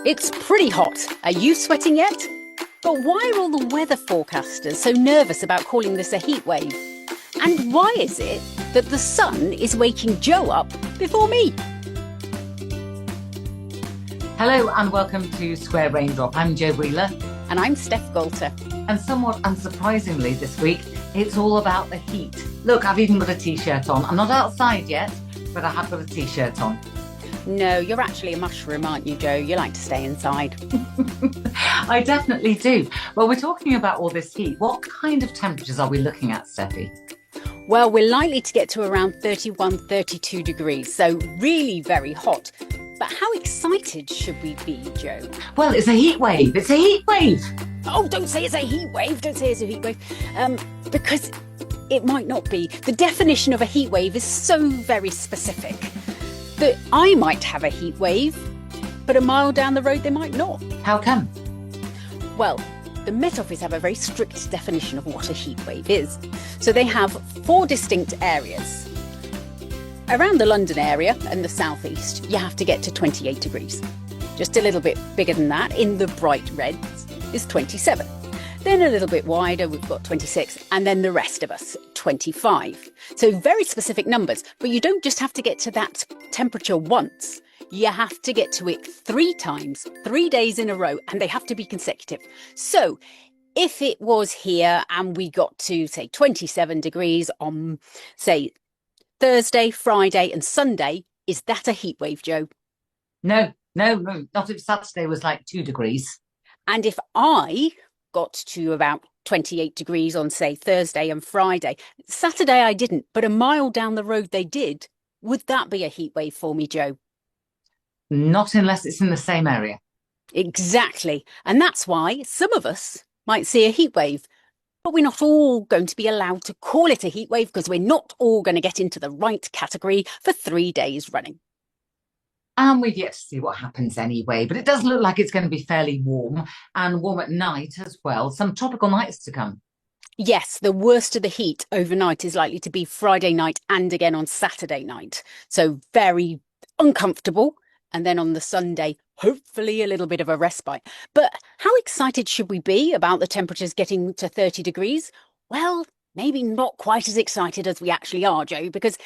It's pretty hot. Are you sweating yet? But why are all the weather forecasters so nervous about calling this a heat wave? And why is it that the sun is waking Joe up before me? Hello and welcome to Square Raindrop. I'm Joe Wheeler. And I'm Steff Golter. And somewhat unsurprisingly this week, it's all about the heat. Look, I've even got a t-shirt on. I'm not outside yet, but I have got a t-shirt on. No, you're actually a mushroom, aren't you, Joe? You like to stay inside. I definitely do. Well, we're talking about all this heat. What kind of temperatures are we looking at, Steffi? Well, we're likely to get to around 31, 32 degrees, so really very hot. But how excited should we be, Joe? Well, it's a heat wave. It's a heat wave. Oh, don't say it's a heat wave. Don't say it's a heat wave. Because it might not be. The definition of a heat wave is so very specific that I might have a heat wave, but a mile down the road they might not. How come? Well, the Met Office have a very strict definition of what a heat wave is. So they have 4 distinct areas. Around the London area and the southeast, you have to get to 28 degrees. Just a little bit bigger than that, in the bright reds, is 27. Then a little bit wider, we've got 26, and then the rest of us, 25. So very specific numbers, but you don't just have to get to that temperature once. You have to get to it 3 times, 3 days in a row, and they have to be consecutive. So if it was here and we got to, say, 27 degrees on, say, Thursday, Friday and Sunday, is that a heat wave, Joe? No, not if Saturday was like 2 degrees. And if I got to about 28 degrees on, say, Thursday and Friday, Saturday I didn't, but a mile down the road they did, would that be a heat wave for me, Joe? Not unless it's in the same area. Exactly. And that's why some of us might see a heat wave. But we're not all going to be allowed to call it a heat wave because we're not all going to get into the right category for 3 days running. And we've yet to see what happens anyway, but it does look like it's going to be fairly warm and warm at night as well. Some tropical nights to come. Yes, the worst of the heat overnight is likely to be Friday night and again on Saturday night. So very uncomfortable. And then on the Sunday, hopefully a little bit of a respite. But how excited should we be about the temperatures getting to 30 degrees? Well, maybe not quite as excited as we actually are, Joe, because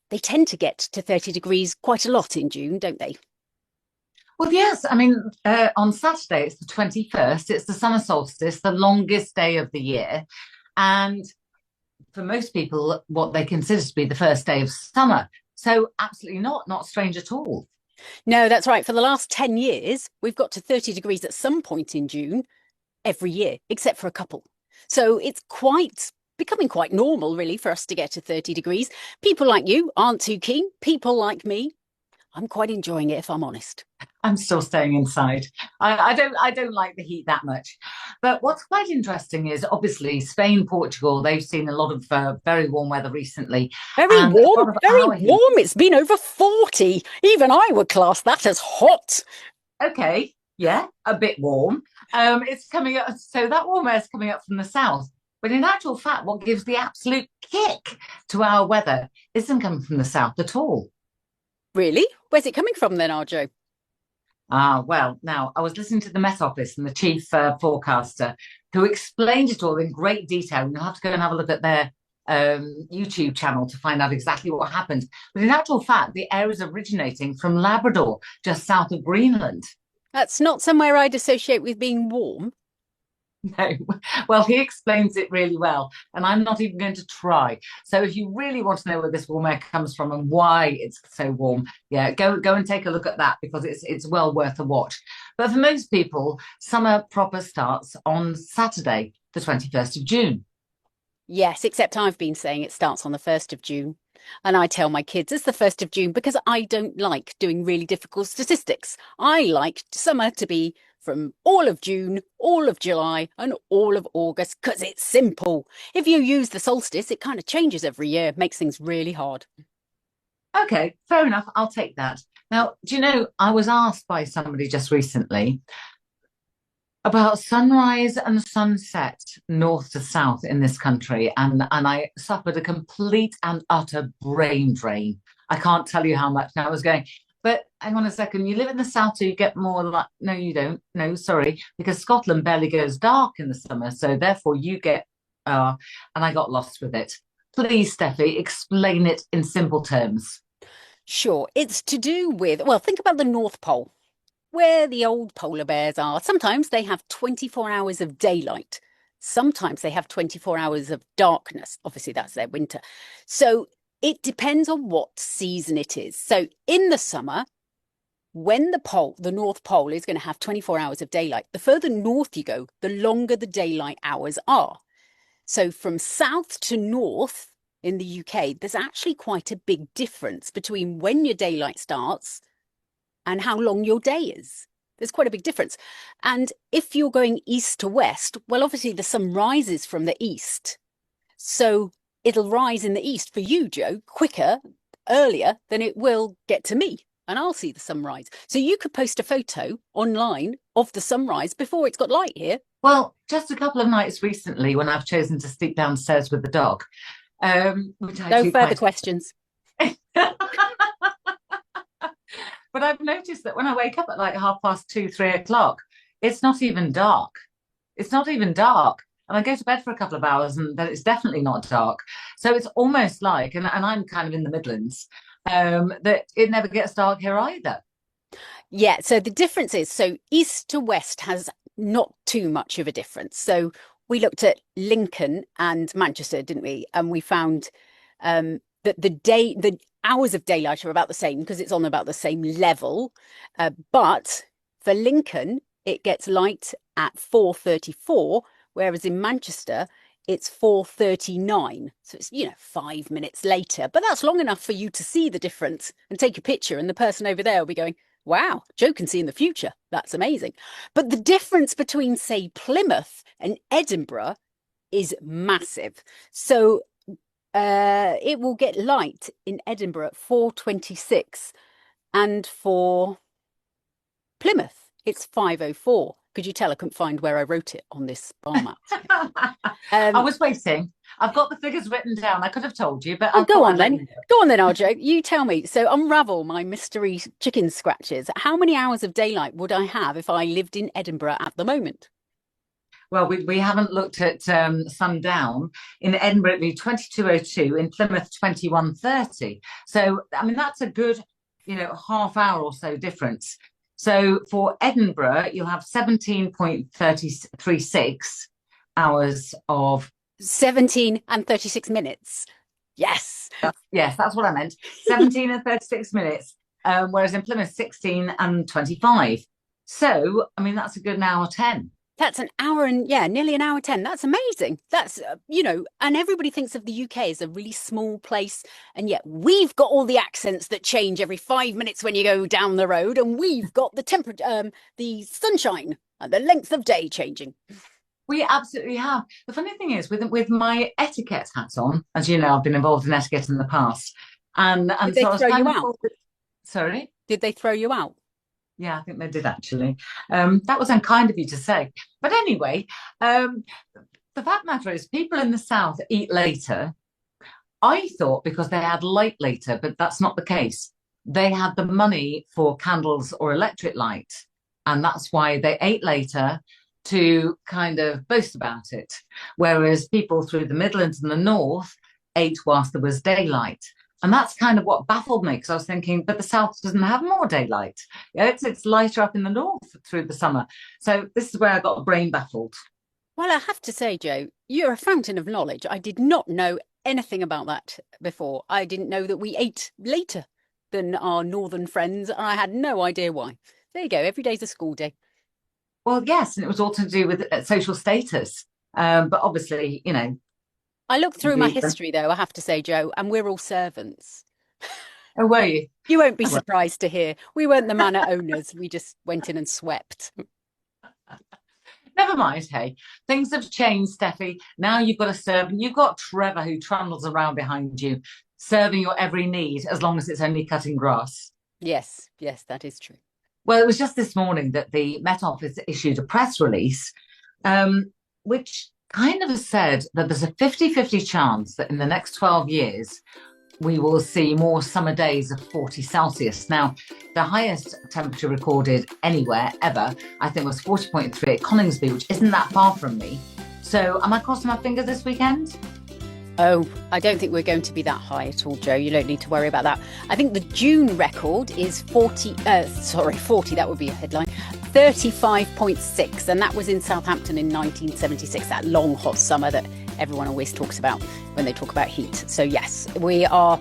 they tend to get to 30 degrees quite a lot in June, don't they? Well, yes. I mean, on Saturday, it's the 21st. It's the summer solstice, the longest day of the year. And for most people, what they consider to be the first day of summer. So absolutely not strange at all. No, that's right. For the last 10 years, we've got to 30 degrees at some point in June every year, except for a couple. So it's becoming quite normal, really, for us to get to 30 degrees. People like you aren't too keen. People like me, I'm quite enjoying it, if I'm honest. I'm still staying inside. I don't like the heat that much. But what's quite interesting is obviously Spain, Portugal, they've seen a lot of very warm weather recently. Very warm. It's been over 40. Even I would class that as hot. Okay, yeah, a bit warm. It's coming up. So that warm air is coming up from the south. But in actual fact, what gives the absolute kick to our weather isn't coming from the south at all. Really? Where's it coming from then, Arjo? Well, now I was listening to the Met Office and the chief forecaster who explained it all in great detail. You'll have to go and have a look at their YouTube channel to find out exactly what happened. But in actual fact, the air is originating from Labrador, just south of Greenland. That's not somewhere I'd associate with being warm. No, well, he explains it really well, and I'm not even going to try. So if you really want to know where this warm air comes from and why it's so warm, yeah, go and take a look at that because it's well worth a watch. But for most people, summer proper starts on Saturday, the 21st of June. Yes, except I've been saying it starts on the 1st of June. And I tell my kids it's the 1st of June because I don't like doing really difficult statistics. I like summer to be from all of June, all of July and all of August because it's simple. If you use the solstice, it kind of changes every year, makes things really hard. Okay, fair enough. I'll take that. Now, do you know, I was asked by somebody just recently about sunrise and sunset north to south in this country, and I suffered a complete and utter brain drain. I can't tell you how much. Now I was going, but hang on a second, you live in the south, so you get more like, no, you don't. No, sorry, because Scotland barely goes dark in the summer, so therefore you get, and I got lost with it. Please, Steffi, explain it in simple terms. Sure, it's to do with, well, think about the North Pole, where the old polar bears are. Sometimes they have 24 hours of daylight. Sometimes they have 24 hours of darkness. Obviously, that's their winter. So it depends on what season it is. So in the summer, when the North Pole is going to have 24 hours of daylight, the further north you go, the longer the daylight hours are. So from south to north in the UK, there's actually quite a big difference between when your daylight starts and how long your day is. There's quite a big difference. And if you're going east to west, well, obviously the sun rises from the east. So it'll rise in the east for you, Joe, quicker, earlier than it will get to me. And I'll see the sunrise. So you could post a photo online of the sunrise before it's got light here. Well, just a couple of nights recently when I've chosen to sleep downstairs with the dog. Which I No further questions. But I've noticed that when I wake up at like 2:30, 3 o'clock, it's not even dark. It's not even dark. And I go to bed for a couple of hours and then it's definitely not dark. So it's almost like, and I'm kind of in the Midlands, that it never gets dark here either. Yeah, so the difference is, so east to west has not too much of a difference. So we looked at Lincoln and Manchester, didn't we? And we found that the hours of daylight are about the same because it's on about the same level. But for Lincoln, it gets light at 4:34, whereas in Manchester, it's 4:39. So it's, 5 minutes later. But that's long enough for you to see the difference and take a picture. And the person over there will be going, wow, Joe can see in the future. That's amazing. But the difference between, say, Plymouth and Edinburgh is massive. So it will get light in Edinburgh at 4:26, and for Plymouth, it's 5:04. Could you tell I couldn't find where I wrote it on this bar map? I was waiting. I've got the figures written down. I could have told you, but go on then. Go on then, Arjo. You tell me. So unravel my mystery chicken scratches. How many hours of daylight would I have if I lived in Edinburgh at the moment? Well, we haven't looked at sundown. In Edinburgh, it'd be 22:02. In Plymouth, 21:30. So, I mean, that's a good, half hour or so difference. So for Edinburgh, you'll have 17.36 hours of 17 and 36 minutes. Yes. Yes, that's what I meant. 17 and 36 minutes. Whereas in Plymouth, 16 and 25. So, I mean, that's a good hour 10. That's an hour and, nearly an hour 10. That's amazing. That's, and everybody thinks of the UK as a really small place. And yet we've got all the accents that change every 5 minutes when you go down the road. And we've got the temperature, the sunshine and the length of day changing. We absolutely have. The funny thing is, with my etiquette hat on, as you know, I've been involved in etiquette in the past. And Did they throw you out? Sorry? Did they throw you out? Yeah, I think they did actually. That was unkind of you to say. But anyway, the fact matter is people in the south eat later. I thought because they had light later, but that's not the case. They had the money for candles or electric light. And that's why they ate later to kind of boast about it. Whereas people through the Midlands and the North ate whilst there was daylight. And that's kind of what baffled me, because I was thinking, but the south doesn't have more daylight. It's lighter up in the north through the summer. So this is where I got brain baffled. Well, I have to say, Joe, you're a fountain of knowledge. I did not know anything about that before. I didn't know that we ate later than our northern friends, and I had no idea why. There you go. Every day's a school day. Well, yes, and it was all to do with social status. But obviously, I looked through my history, though, I have to say, Joe, and we're all servants. Oh, were you? You won't be surprised to hear. We weren't the manor owners. We just went in and swept. Never mind, hey. Things have changed, Steffi. Now you've got a servant. You've got Trevor who trundles around behind you, serving your every need, as long as it's only cutting grass. Yes, that is true. Well, it was just this morning that the Met Office issued a press release, which kind of said that there's a 50-50 chance that in the next 12 years, we will see more summer days of 40 Celsius. Now, the highest temperature recorded anywhere ever, I think, was 40.3 at Coningsby, which isn't that far from me. So am I crossing my fingers this weekend? Oh, I don't think we're going to be that high at all, Jo. You don't need to worry about that. I think the June record is 40, that would be a headline, 35.6. And that was in Southampton in 1976, that long hot summer that everyone always talks about when they talk about heat. So yes, we are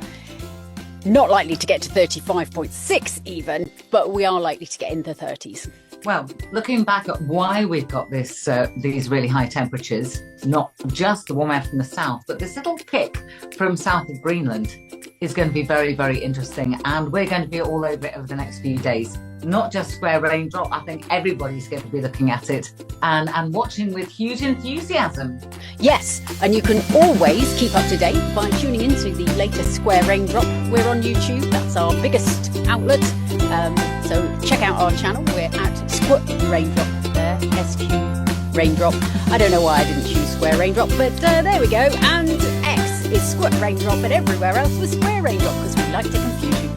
not likely to get to 35.6 even, but we are likely to get in the 30s. Well, looking back at why we've got these really high temperatures, not just the warm air from the south, but this little kick from south of Greenland is going to be very, very interesting. And we're going to be all over it over the next few days. Not just square raindrop, I think everybody's going to be looking at it and watching with huge enthusiasm. Yes, and you can always keep up to date by tuning into the latest Square Raindrop. We're on YouTube, that's our biggest outlet. So check out our channel, we're at Square Raindrop there, SQ Raindrop. I don't know why I didn't choose Square Raindrop, but there we go. And X is Square Raindrop, and everywhere else was Square Raindrop because we like to confuse you.